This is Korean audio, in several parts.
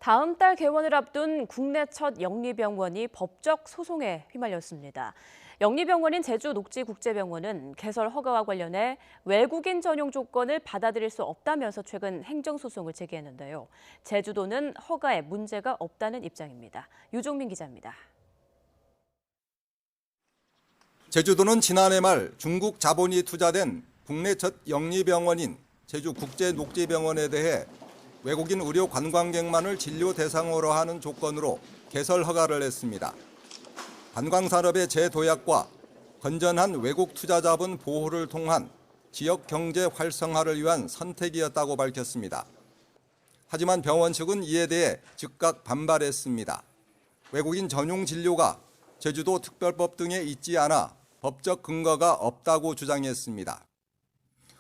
다음 달 개원을 앞둔 국내 첫 영리병원이 법적 소송에 휘말렸습니다. 영리병원인 제주녹지국제병원은 개설 허가와 관련해 외국인 전용 조건을 받아들일 수 없다면서 최근 행정소송을 제기했는데요. 제주도는 허가에 문제가 없다는 입장입니다. 유종민 기자입니다. 제주도는 지난해 말 중국 자본이 투자된 국내 첫 영리병원인 제주국제녹지병원에 대해 외국인 의료 관광객만을 진료 대상으로 하는 조건으로 개설 허가를 냈습니다. 관광산업의 재도약과 건전한 외국 투자 자본 보호를 통한 지역 경제 활성화를 위한 선택이었다고 밝혔습니다. 하지만 병원 측은 이에 대해 즉각 반발했습니다. 외국인 전용 진료가 제주도 특별법 등에 있지 않아 법적 근거가 없다고 주장했습니다.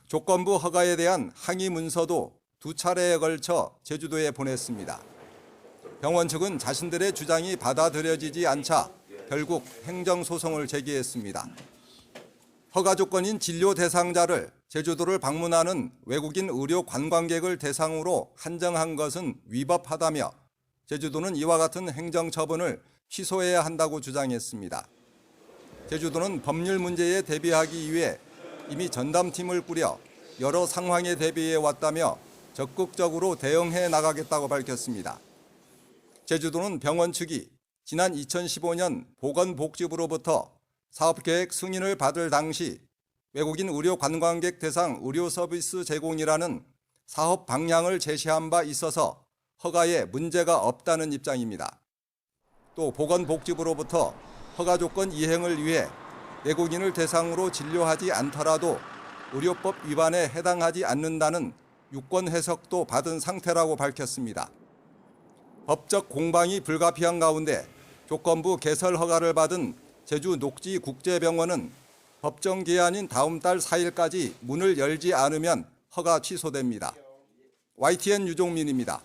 조건부 허가에 대한 항의 문서도 2차례에 걸쳐 제주도에 보냈습니다. 병원 측은 자신들의 주장이 받아들여지지 않자 결국 행정소송을 제기했습니다. 허가 조건인 진료 대상자를 제주도를 방문하는 외국인 의료 관광객을 대상으로 한정한 것은 위법하다며 제주도는 이와 같은 행정처분을 취소해야 한다고 주장했습니다. 제주도는 법률 문제에 대비하기 위해 이미 전담팀을 꾸려 여러 상황에 대비해 왔다며 적극적으로 대응해 나가겠다고 밝혔습니다. 제주도는 병원 측이 지난 2015년 보건복지부로부터 사업계획 승인을 받을 당시 외국인 의료 관광객 대상 의료 서비스 제공이라는 사업 방향을 제시한 바 있어서 허가에 문제가 없다는 입장입니다. 또 보건복지부로부터 허가 조건 이행을 위해 외국인을 대상으로 진료하지 않더라도 의료법 위반에 해당하지 않는다는 유권 해석도 받은 상태라고 밝혔습니다. 법적 공방이 불가피한 가운데 조건부 개설 허가를 받은 제주녹지국제병원은 법정 기한인 다음 달 4일까지 문을 열지 않으면 허가 취소됩니다. YTN 유종민입니다.